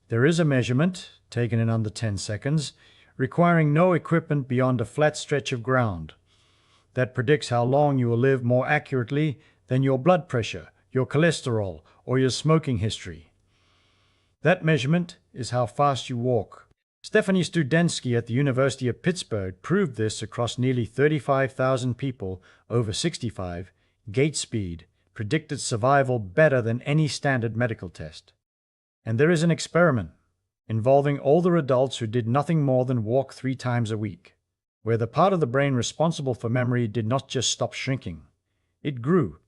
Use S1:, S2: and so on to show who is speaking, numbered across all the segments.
S1: There is a measurement, taken in under 10 seconds, requiring no equipment beyond a flat stretch of ground, that predicts how long you will live more accurately than your blood pressure, your cholesterol, or your smoking history. That measurement is how fast you walk. Stephanie Studensky at the University of Pittsburgh proved this across nearly 35,000 people over 65. Gait speed predicted survival better than any standard medical test. And there is an experiment involving older adults who did nothing more than walk 3 times a week, where the part of the brain responsible for memory did not just stop shrinking, it grew.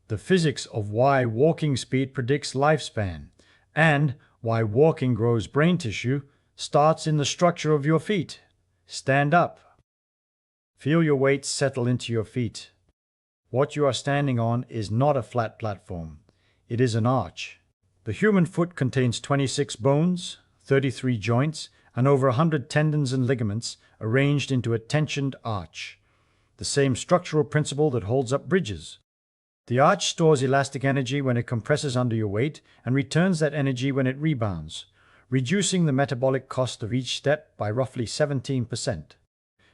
S1: The physics of why walking speed predicts lifespan and why walking grows brain tissue starts in the structure of your feet. Stand up. Feel your weight settle into your feet. What you are standing on is not a flat platform. It is an arch. The human foot contains 26 bones, 33 joints, and over 100 tendons and ligaments arranged into a tensioned arch, the same structural principle that holds up bridges. The arch stores elastic energy when it compresses under your weight and returns that energy when it rebounds, reducing the metabolic cost of each step by roughly 17%.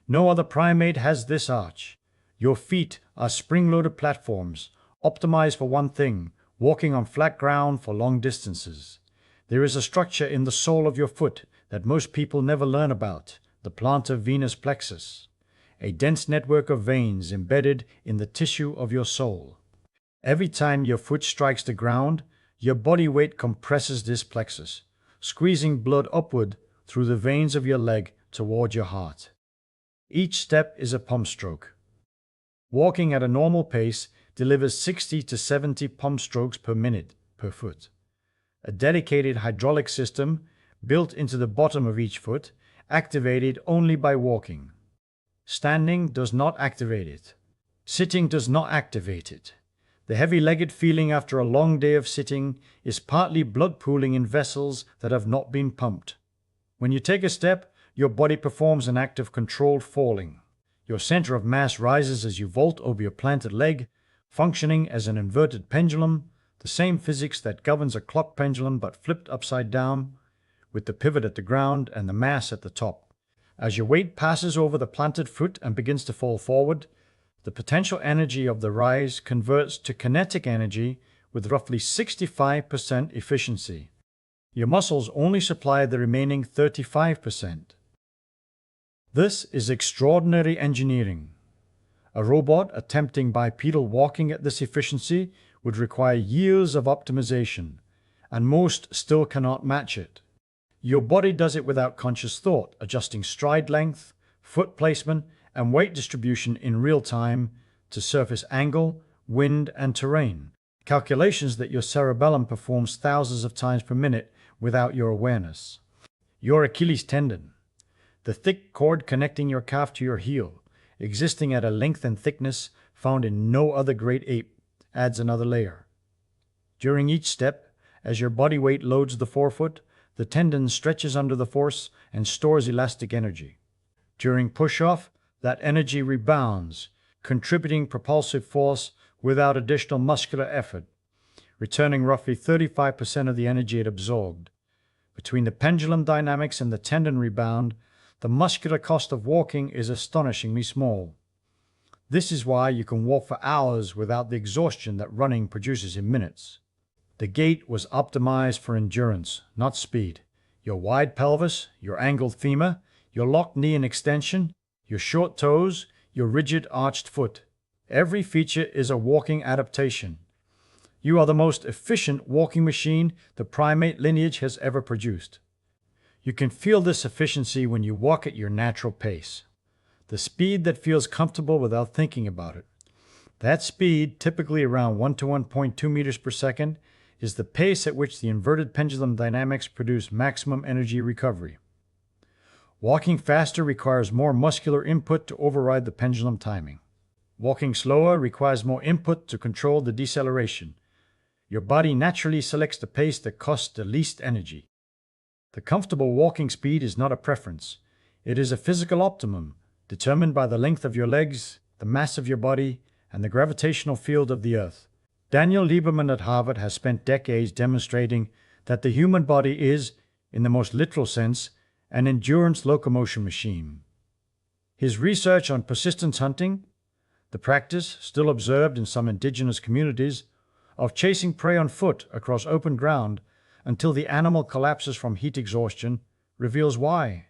S1: No other primate has this arch. Your feet are spring-loaded platforms, optimized for one thing: walking on flat ground for long distances. There is a structure in the sole of your foot that most people never learn about, the plantar venous plexus, a dense network of veins embedded in the tissue of your sole. Every time your foot strikes the ground, your body weight compresses this plexus, squeezing blood upward through the veins of your leg toward your heart. Each step is a pump stroke. Walking at a normal pace delivers 60 to 70 pump strokes per minute per foot. A dedicated hydraulic system built into the bottom of each foot, activated only by walking. Standing does not activate it. Sitting does not activate it. The heavy-legged feeling after a long day of sitting is partly blood pooling in vessels that have not been pumped. When you take a step, your body performs an act of controlled falling. Your center of mass rises as you vault over your planted leg, functioning as an inverted pendulum, the same physics that governs a clock pendulum but flipped upside down, with the pivot at the ground and the mass at the top. As your weight passes over the planted foot and begins to fall forward, the potential energy of the rise converts to kinetic energy with roughly 65% efficiency. Your muscles only supply the remaining 35%. This is extraordinary engineering. A robot attempting bipedal walking at this efficiency would require years of optimization, and most still cannot match it. Your body does it without conscious thought, adjusting stride length, foot placement, and weight distribution in real time to surface angle, wind, and terrain, calculations that your cerebellum performs thousands of times per minute without your awareness. Your Achilles tendon, the thick cord connecting your calf to your heel, existing at a length and thickness found in no other great ape, adds another layer. During each step, as your body weight loads the forefoot, the tendon stretches under the force and stores elastic energy. During push-off, that energy rebounds, contributing propulsive force without additional muscular effort, returning roughly 35% of the energy it absorbed. Between the pendulum dynamics and the tendon rebound, the muscular cost of walking is astonishingly small. This is why you can walk for hours without the exhaustion that running produces in minutes. The gait was optimized for endurance, not speed. Your wide pelvis, your angled femur, your locked knee and extension, your short toes, your rigid arched foot. Every feature is a walking adaptation. You are the most efficient walking machine the primate lineage has ever produced. You can feel this efficiency when you walk at your natural pace. The speed that feels comfortable without thinking about it. That speed, typically around 1 to 1.2 meters per second, is the pace at which the inverted pendulum dynamics produce maximum energy recovery. Walking faster requires more muscular input to override the pendulum timing. Walking slower requires more input to control the deceleration. Your body naturally selects the pace that costs the least energy. The comfortable walking speed is not a preference. It is a physical optimum, determined by the length of your legs, the mass of your body, and the gravitational field of the Earth. Daniel Lieberman at Harvard has spent decades demonstrating that the human body is, in the most literal sense, an endurance locomotion machine. His research on persistence hunting, the practice, still observed in some indigenous communities, of chasing prey on foot across open ground until the animal collapses from heat exhaustion, reveals why.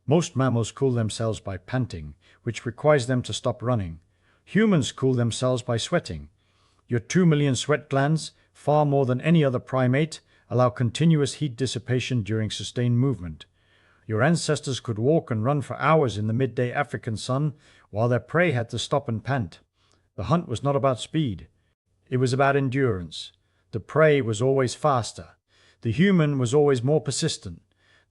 S1: Most mammals cool themselves by panting, which requires them to stop running. Humans cool themselves by sweating. Your 2 million sweat glands, far more than any other primate, allow continuous heat dissipation during sustained movement. Your ancestors could walk and run for hours in the midday African sun, while their prey had to stop and pant. The hunt was not about speed. It was about endurance. The prey was always faster. The human was always more persistent.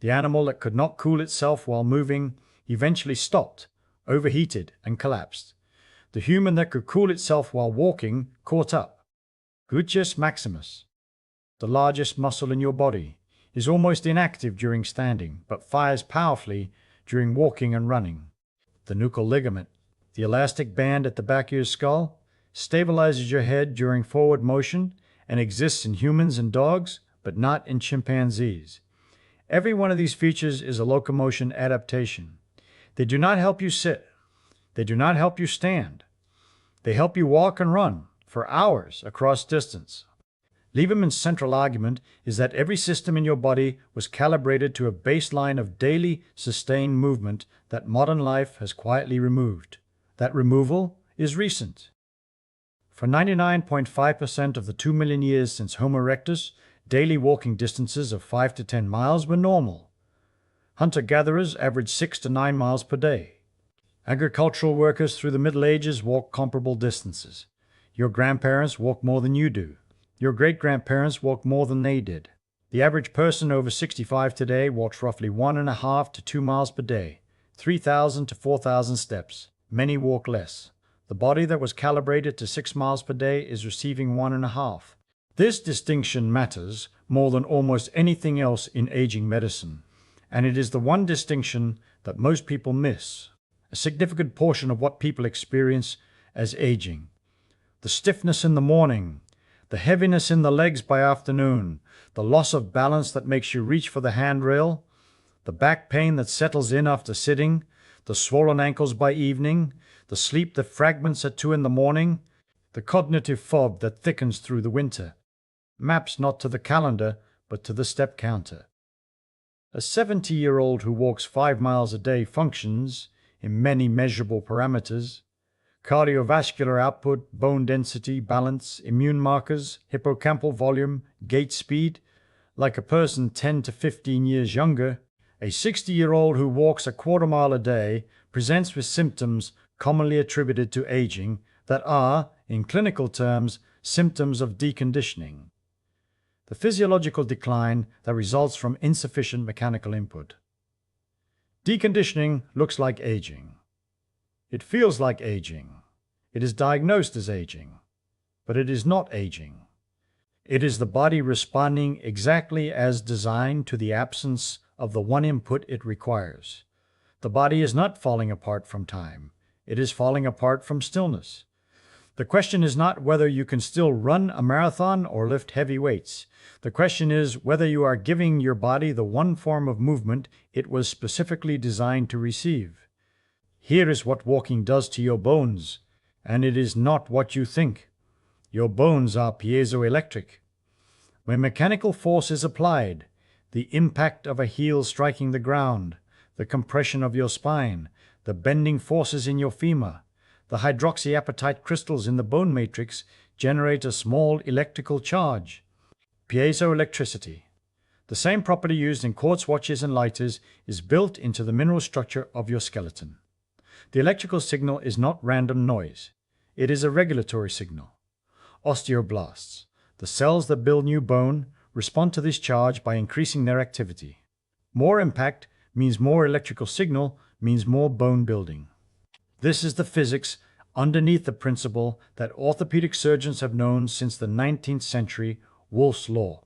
S1: The animal that could not cool itself while moving eventually stopped, overheated, and collapsed. The human that could cool itself while walking caught up. Gluteus maximus, the largest muscle in your body, is almost inactive during standing, but fires powerfully during walking and running. The nuchal ligament, the elastic band at the back of your skull, stabilizes your head during forward motion and exists in humans and dogs, but not in chimpanzees. Every one of these features is a locomotion adaptation. They do not help you sit. They do not help you stand. They help you walk and run for hours across distance. Lieberman's central argument is that every system in your body was calibrated to a baseline of daily, sustained movement that modern life has quietly removed. That removal is recent. For 99.5% of the 2 million years since Homo erectus, daily walking distances of 5 to 10 miles were normal. Hunter-gatherers averaged 6 to 9 miles per day. Agricultural workers through the Middle Ages walked comparable distances. Your grandparents walked more than you do. Your great-grandparents walked more than they did. The average person over 65 today walks roughly 1.5 to 2 miles per day, 3,000 to 4,000 steps. Many walk less. The body that was calibrated to 6 miles per day is receiving 1.5. This distinction matters more than almost anything else in aging medicine, and it is the one distinction that most people miss, a significant portion of what people experience as aging. The stiffness in the morning, the heaviness in the legs by afternoon, the loss of balance that makes you reach for the handrail, the back pain that settles in after sitting, the swollen ankles by evening, the sleep that fragments at 2 in the morning, the cognitive fog that thickens through the winter, maps not to the calendar, but to the step counter. A 70-year-old who walks 5 miles a day functions, in many measurable parameters, cardiovascular output, bone density, balance, immune markers, hippocampal volume, gait speed, like a person 10 to 15 years younger. A 60-year-old who walks a quarter mile a day presents with symptoms commonly attributed to aging that are, in clinical terms, symptoms of deconditioning, the physiological decline that results from insufficient mechanical input. Deconditioning looks like aging. It feels like aging. It is diagnosed as aging, but it is not aging. It is the body responding exactly as designed to the absence of the one input it requires. The body is not falling apart from time. It is falling apart from stillness. The question is not whether you can still run a marathon or lift heavy weights. The question is whether you are giving your body the one form of movement it was specifically designed to receive. Here is what walking does to your bones, and it is not what you think. Your bones are piezoelectric. When mechanical force is applied, the impact of a heel striking the ground, the compression of your spine, the bending forces in your femur, the hydroxyapatite crystals in the bone matrix generate a small electrical charge. Piezoelectricity, the same property used in quartz watches and lighters, is built into the mineral structure of your skeleton. The electrical signal is not random noise. It is a regulatory signal. Osteoblasts, the cells that build new bone, respond to this charge by increasing their activity. More impact means more electrical signal, means more bone building. This is the physics underneath the principle that orthopedic surgeons have known since the 19th century, Wolff's law.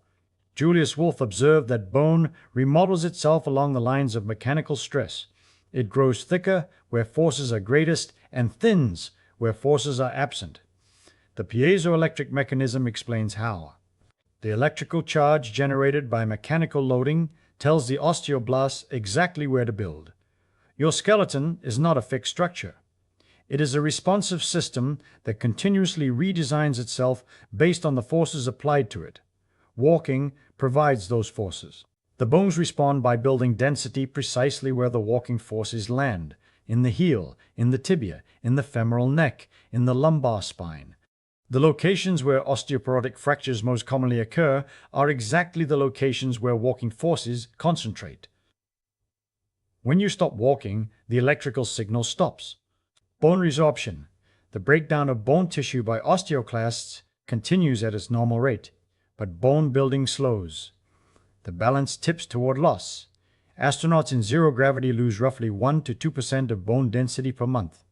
S1: Julius Wolff observed that bone remodels itself along the lines of mechanical stress. It grows thicker where forces are greatest and thins where forces are absent. The piezoelectric mechanism explains how. The electrical charge generated by mechanical loading tells the osteoblasts exactly where to build. Your skeleton is not a fixed structure. It is a responsive system that continuously redesigns itself based on the forces applied to it. Walking provides those forces. The bones respond by building density precisely where the walking forces land, in the heel, in the tibia, in the femoral neck, in the lumbar spine. The locations where osteoporotic fractures most commonly occur are exactly the locations where walking forces concentrate. When you stop walking, the electrical signal stops. Bone resorption, the breakdown of bone tissue by osteoclasts, continues at its normal rate, but bone building slows. The balance tips toward loss. Astronauts in zero gravity lose roughly 1 to 2% of bone density per month,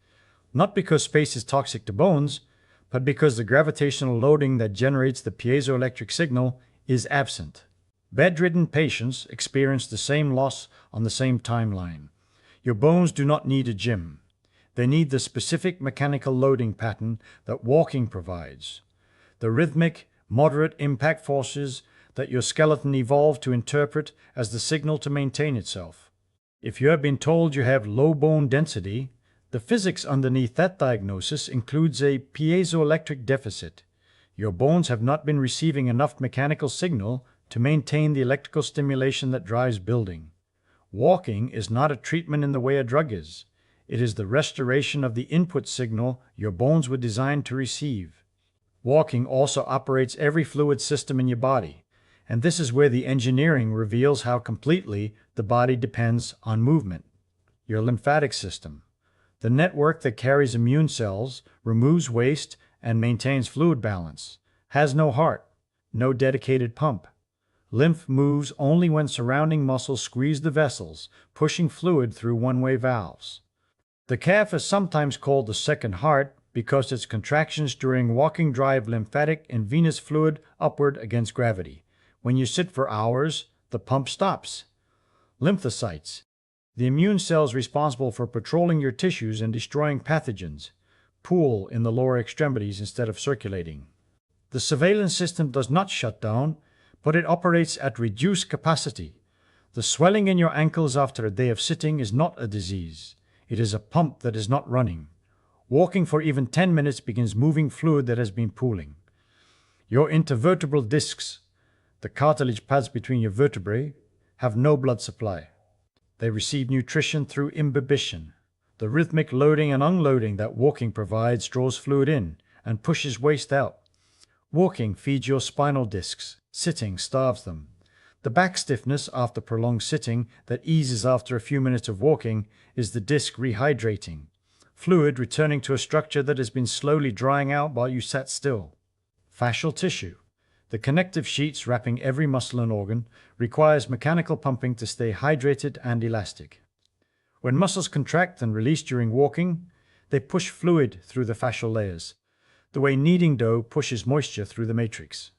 S1: not because space is toxic to bones, but because the gravitational loading that generates the piezoelectric signal is absent. Bedridden patients experience the same loss on the same timeline. Your bones do not need a gym. They need the specific mechanical loading pattern that walking provides. The rhythmic, moderate impact forces that your skeleton evolved to interpret as the signal to maintain itself. If you have been told you have low bone density, the physics underneath that diagnosis includes a piezoelectric deficit. Your bones have not been receiving enough mechanical signal to maintain the electrical stimulation that drives building. Walking is not a treatment in the way a drug is. It is the restoration of the input signal your bones were designed to receive. Walking also operates every fluid system in your body, and this is where the engineering reveals how completely the body depends on movement. Your lymphatic system, the network that carries immune cells, removes waste, and maintains fluid balance, has no heart, no dedicated pump. Lymph moves only when surrounding muscles squeeze the vessels, pushing fluid through one-way valves. The calf is sometimes called the second heart because its contractions during walking drive lymphatic and venous fluid upward against gravity. When you sit for hours, the pump stops. Lymphocytes, the immune cells responsible for patrolling your tissues and destroying pathogens, pool in the lower extremities instead of circulating. The surveillance system does not shut down, but it operates at reduced capacity. The swelling in your ankles after a day of sitting is not a disease. It is a pump that is not running. Walking for even 10 minutes begins moving fluid that has been pooling. Your intervertebral discs, the cartilage pads between your vertebrae, have no blood supply. They receive nutrition through imbibition. The rhythmic loading and unloading that walking provides draws fluid in and pushes waste out. Walking feeds your spinal discs. Sitting starves them. The back stiffness after prolonged sitting that eases after a few minutes of walking is the disc rehydrating, fluid returning to a structure that has been slowly drying out while you sat still. Fascial tissue, the connective sheets wrapping every muscle and organ, requires mechanical pumping to stay hydrated and elastic. When muscles contract and release during walking, they push fluid through the fascial layers, the way kneading dough pushes moisture through the matrix.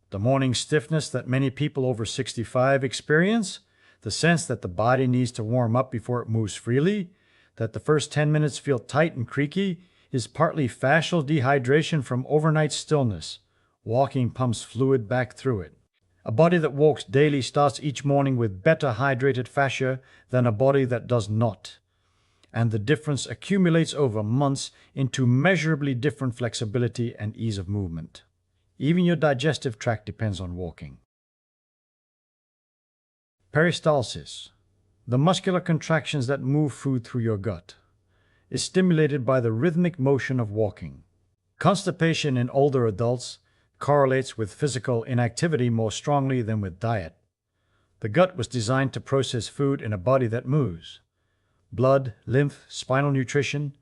S1: The morning stiffness that many people over 65 experience, the sense that the body needs to warm up before it moves freely, that the first 10 minutes feel tight and creaky, is partly fascial dehydration from overnight stillness. Walking pumps fluid back through it. A body that walks daily starts each morning with better hydrated fascia than a body that does not. And the difference accumulates over months into measurably different flexibility and ease of movement. Even your digestive tract depends on walking. Peristalsis, the muscular contractions that move food through your gut, is stimulated by the rhythmic motion of walking. Constipation in older adults correlates with physical inactivity more strongly than with diet. The gut was designed to process food in a body that moves. Blood, lymph, spinal nutrition,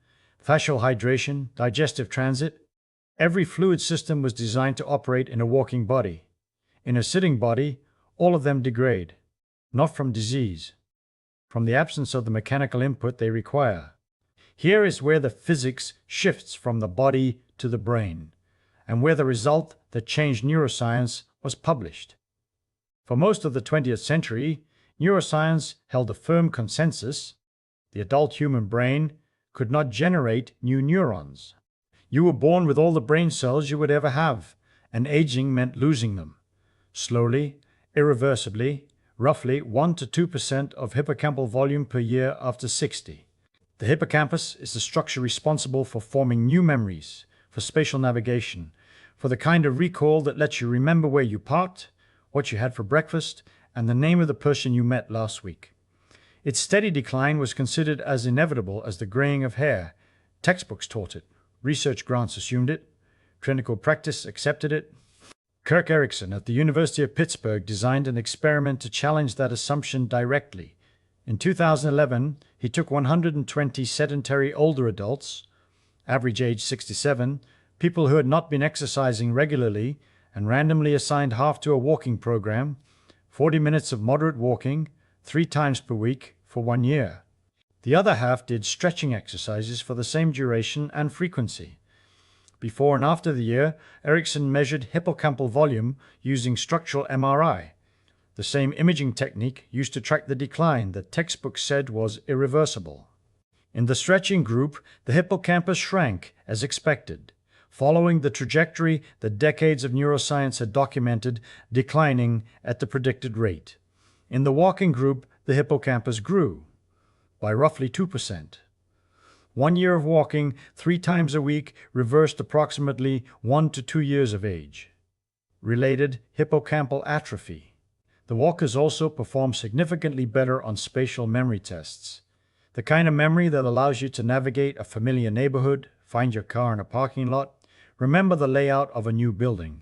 S1: fascial hydration, digestive transit. Every fluid system was designed to operate in a walking body. In a sitting body, all of them degrade, not from disease, from the absence of the mechanical input they require. Here is where the physics shifts from the body to the brain, and where the result that changed neuroscience was published. For most of the 20th century, neuroscience held a firm consensus: the adult human brain could not generate new neurons. You were born with all the brain cells you would ever have, and aging meant losing them. slowly, irreversibly, roughly 1 to 2% of hippocampal volume per year after 60. The hippocampus is the structure responsible for forming new memories, for spatial navigation, for the kind of recall that lets you remember where you parked, what you had for breakfast, and the name of the person you met last week. Its steady decline was considered as inevitable as the graying of hair. Textbooks taught it. Research grants assumed it. Clinical practice accepted it. Kirk Erickson at the University of Pittsburgh designed an experiment to challenge that assumption directly. In 2011, he took 120 sedentary older adults, average age 67, people who had not been exercising regularly, and randomly assigned half to a walking program, 40 minutes of moderate walking, 3 times per week for 1 year. The other half did stretching exercises for the same duration and frequency. Before and after the year, Erickson measured hippocampal volume using structural MRI, the same imaging technique used to track the decline that textbooks said was irreversible. In the stretching group, the hippocampus shrank as expected, following the trajectory that decades of neuroscience had documented, declining at the predicted rate. In the walking group, the hippocampus grew by roughly 2%. 1 year of walking 3 times a week reversed approximately 1 to 2 years of age. Related hippocampal atrophy. The walkers also performed significantly better on spatial memory tests, the kind of memory that allows you to navigate a familiar neighborhood, find your car in a parking lot, remember the layout of a new building.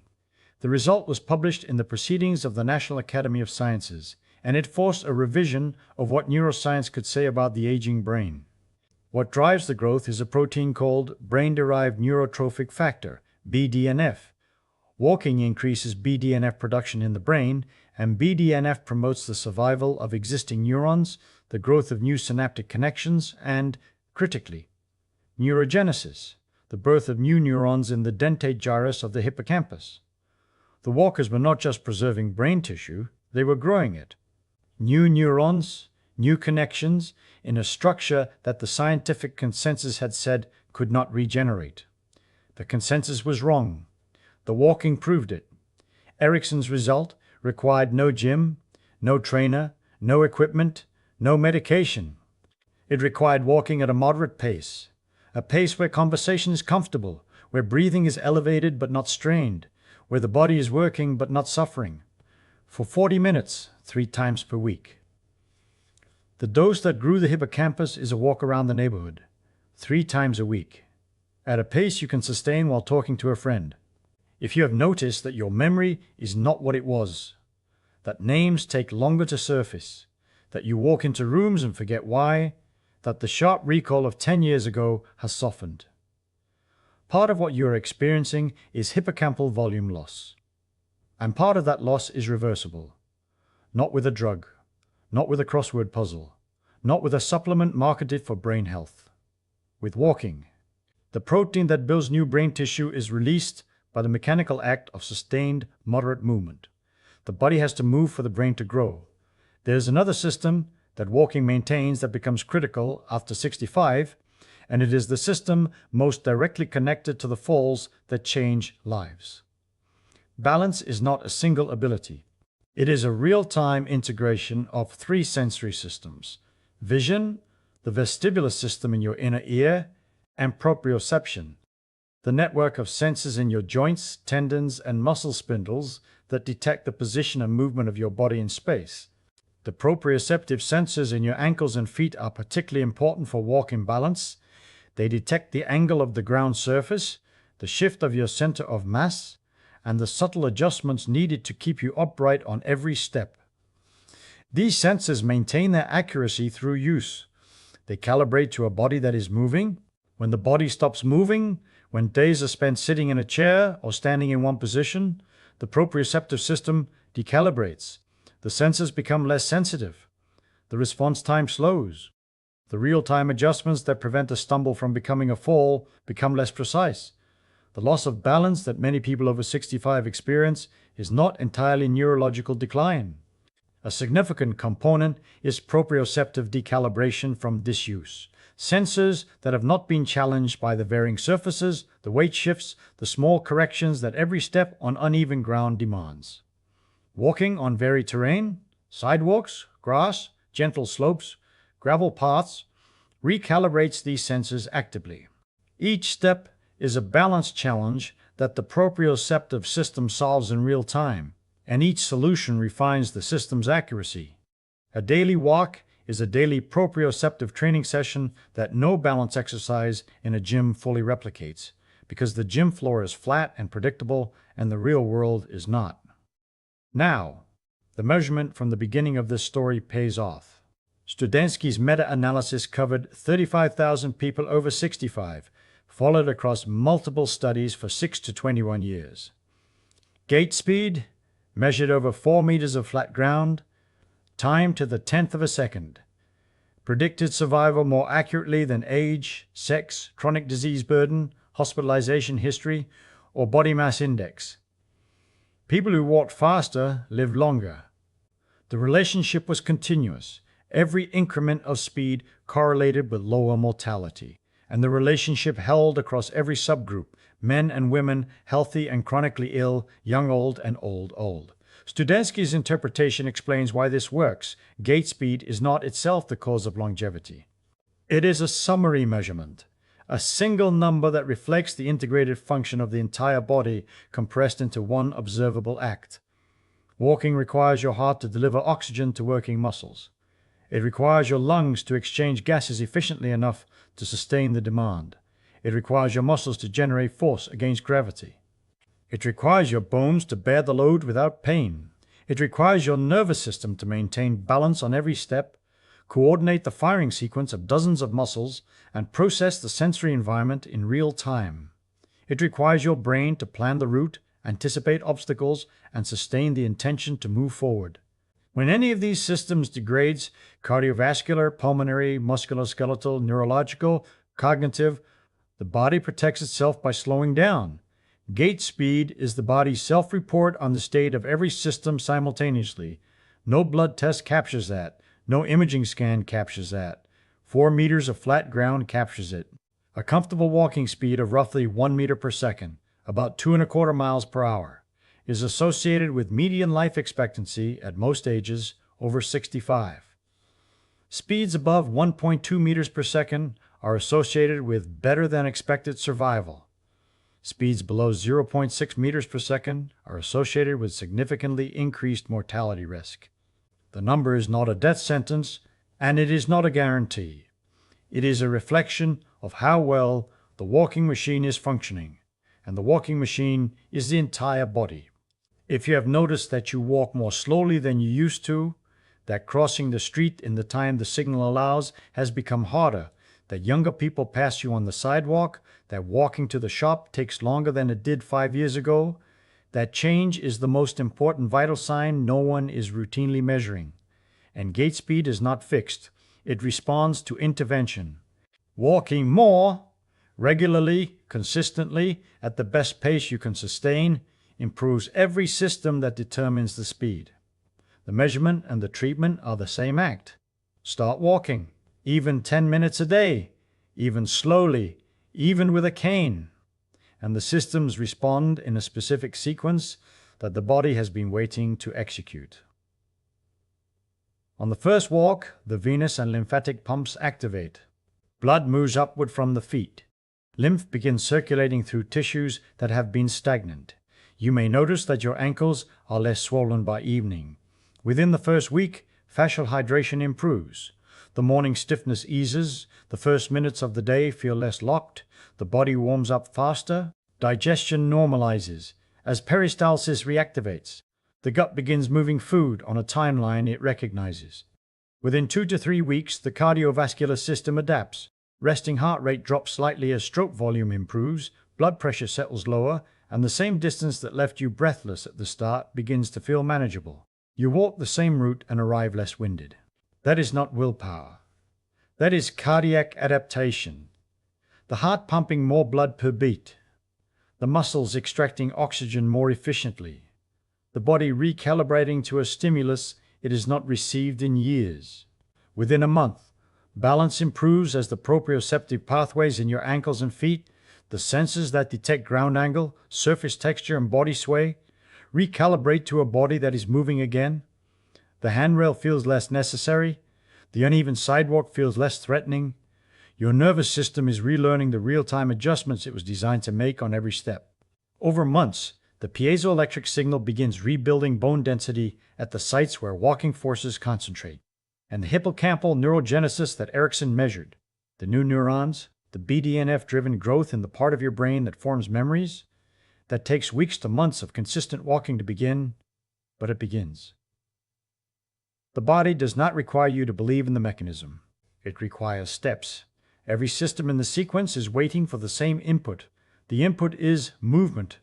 S1: The result was published in the Proceedings of the National Academy of Sciences, and it forced a revision of what neuroscience could say about the aging brain. What drives the growth is a protein called brain-derived neurotrophic factor, BDNF. Walking increases BDNF production in the brain, and BDNF promotes the survival of existing neurons, the growth of new synaptic connections, and, critically, neurogenesis, the birth of new neurons in the dentate gyrus of the hippocampus. The walkers were not just preserving brain tissue, they were growing it. New neurons, new connections, in a structure that the scientific consensus had said could not regenerate. The consensus was wrong. The walking proved it. Erickson's result required no gym, no trainer, no equipment, no medication. It required walking at a moderate pace, a pace where conversation is comfortable, where breathing is elevated but not strained, where the body is working but not suffering, for 40 minutes, 3 times per week. The dose that grew the hippocampus is a walk around the neighborhood, 3 times a week, at a pace you can sustain while talking to a friend. If you have noticed that your memory is not what it was, that names take longer to surface, that you walk into rooms and forget why, that the sharp recall of 10 years ago has softened. Part of what you are experiencing is hippocampal volume loss. And part of that loss is reversible. Not with a drug, not with a crossword puzzle, not with a supplement marketed for brain health. With walking. The protein that builds new brain tissue is released by the mechanical act of sustained, moderate movement. The body has to move for the brain to grow. There's another system that walking maintains that becomes critical after 65, and it is the system most directly connected to the falls that change lives. Balance is not a single ability. It is a real-time integration of 3 sensory systems: vision, the vestibular system in your inner ear, and proprioception, the network of senses in your joints, tendons, and muscle spindles that detect the position and movement of your body in space. The proprioceptive sensors in your ankles and feet are particularly important for walking balance. They detect the angle of the ground surface, the shift of your center of mass, and the subtle adjustments needed to keep you upright on every step. These sensors maintain their accuracy through use. They calibrate to a body that is moving. When the body stops moving, when days are spent sitting in a chair or standing in one position, the proprioceptive system decalibrates. The sensors become less sensitive. The response time slows. The real-time adjustments that prevent a stumble from becoming a fall become less precise. The loss of balance that many people over 65 experience is not entirely neurological decline. A significant component is proprioceptive decalibration from disuse. Sensors that have not been challenged by the varying surfaces, the weight shifts, the small corrections that every step on uneven ground demands. Walking on varied terrain, sidewalks, grass, gentle slopes, gravel paths, recalibrates these senses actively. Each step is a balance challenge that the proprioceptive system solves in real time, and each solution refines the system's accuracy. A daily walk is a daily proprioceptive training session that no balance exercise in a gym fully replicates, because the gym floor is flat and predictable and the real world is not. Now, the measurement from the beginning of this story pays off. Studenski's meta-analysis covered 35,000 people over 65, followed across multiple studies for 6 to 21 years. Gait speed, measured over 4 meters of flat ground, time to the 10th of a second. Predicted survival more accurately than age, sex, chronic disease burden, hospitalization history, or body mass index. People who walked faster lived longer. The relationship was continuous. Every increment of speed correlated with lower mortality, and the relationship held across every subgroup, men and women, healthy and chronically ill, young old and old. Studenski's interpretation explains why this works. Gait speed is not itself the cause of longevity. It is a summary measurement, a single number that reflects the integrated function of the entire body compressed into one observable act. Walking requires your heart to deliver oxygen to working muscles. It requires your lungs to exchange gases efficiently enough to sustain the demand. It requires your muscles to generate force against gravity. It requires your bones to bear the load without pain. It requires your nervous system to maintain balance on every step, coordinate the firing sequence of dozens of muscles, and process the sensory environment in real time. It requires your brain to plan the route, anticipate obstacles, and sustain the intention to move forward. When any of these systems degrades, cardiovascular, pulmonary, musculoskeletal, neurological, cognitive, the body protects itself by slowing down. Gait speed is the body's self-report on the state of every system simultaneously. No blood test captures that. No imaging scan captures that. 4 meters of flat ground captures it. A comfortable walking speed of roughly 1 meter per second, about 2¼ miles per hour, is associated with median life expectancy at most ages over 65. Speeds above 1.2 meters per second are associated with better than expected survival. Speeds below 0.6 meters per second are associated with significantly increased mortality risk. The number is not a death sentence, and it is not a guarantee. It is a reflection of how well the walking machine is functioning, and the walking machine is the entire body. If you have noticed that you walk more slowly than you used to, that crossing the street in the time the signal allows has become harder, that younger people pass you on the sidewalk, that walking to the shop takes longer than it did 5 years ago, that change is the most important vital sign no one is routinely measuring. And gait speed is not fixed. It responds to intervention. Walking more, regularly, consistently, at the best pace you can sustain, improves every system that determines the speed. The measurement and the treatment are the same act. Start walking, even 10 minutes a day, even slowly, even with a cane. And the systems respond in a specific sequence that the body has been waiting to execute. On the first walk, the venous and lymphatic pumps activate. Blood moves upward from the feet. Lymph begins circulating through tissues that have been stagnant. You may notice that your ankles are less swollen by evening. Within the first week, fascial hydration improves. The morning stiffness eases. The first minutes of the day feel less locked. The body warms up faster. Digestion normalizes. As peristalsis reactivates, the gut begins moving food on a timeline it recognizes. Within 2 to 3 weeks, the cardiovascular system adapts. Resting heart rate drops slightly as stroke volume improves, blood pressure settles lower, and the same distance that left you breathless at the start begins to feel manageable. You walk the same route and arrive less winded. That is not willpower. That is cardiac adaptation. The heart pumping more blood per beat. The muscles extracting oxygen more efficiently. The body recalibrating to a stimulus it has not received in years. Within a month, balance improves as the proprioceptive pathways in your ankles and feet, the sensors that detect ground angle, surface texture, and body sway, recalibrate to a body that is moving again. The handrail feels less necessary. The uneven sidewalk feels less threatening. Your nervous system is relearning the real-time adjustments it was designed to make on every step. Over months, the piezoelectric signal begins rebuilding bone density at the sites where walking forces concentrate. And the hippocampal neurogenesis that Erickson measured, the new neurons, the BDNF-driven growth in the part of your brain that forms memories, that takes weeks to months of consistent walking to begin, but it begins. The body does not require you to believe in the mechanism. It requires steps. Every system in the sequence is waiting for the same input. The input is movement.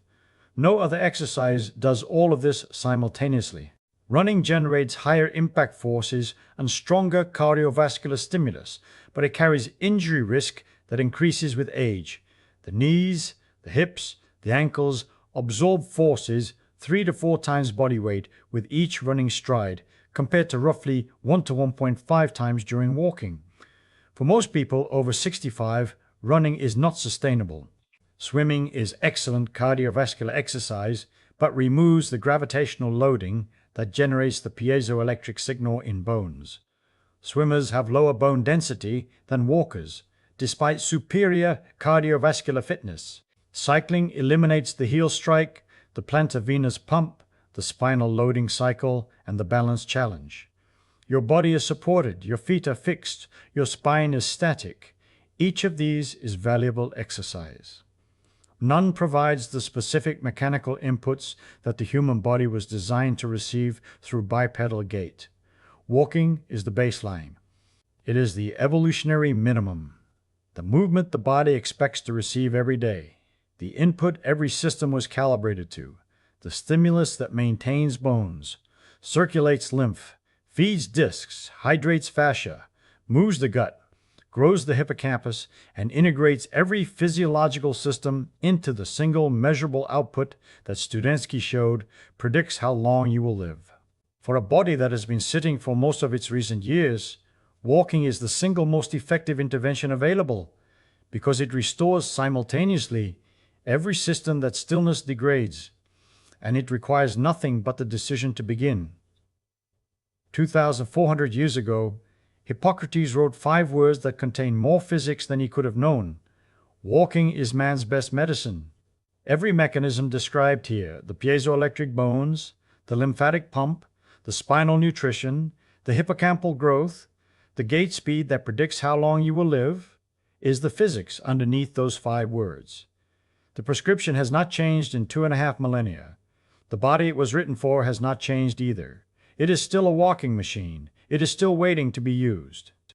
S1: No other exercise does all of this simultaneously. Running generates higher impact forces and stronger cardiovascular stimulus, but it carries injury risk that increases with age. The knees, the hips, the ankles absorb forces 3 to 4 times body weight with each running stride, compared to roughly 1 to 1.5 times during walking. For most people over 65, running is not sustainable. Swimming is excellent cardiovascular exercise, but removes the gravitational loading that generates the piezoelectric signal in bones. Swimmers have lower bone density than walkers, despite superior cardiovascular fitness. Cycling eliminates the heel strike, the plantar venous pump, the spinal loading cycle, and the balance challenge. Your body is supported, your feet are fixed, your spine is static. Each of these is valuable exercise. None provides the specific mechanical inputs that the human body was designed to receive through bipedal gait. Walking is the baseline. It is the evolutionary minimum, the movement the body expects to receive every day, the input every system was calibrated to, the stimulus that maintains bones, circulates lymph, feeds discs, hydrates fascia, moves the gut, grows the hippocampus, and integrates every physiological system into the single measurable output that Studenski showed predicts how long you will live. For a body that has been sitting for most of its recent years, walking is the single most effective intervention available because it restores simultaneously every system that stillness degrades, and it requires nothing but the decision to begin. 2,400 years ago, Hippocrates wrote 5 words that contain more physics than he could have known. Walking is man's best medicine. Every mechanism described here, the piezoelectric bones, the lymphatic pump, the spinal nutrition, the hippocampal growth, the gait speed that predicts how long you will live, is the physics underneath those 5 words. The prescription has not changed in 2.5 millennia. The body it was written for has not changed either. It is still a walking machine. It is still waiting to be used.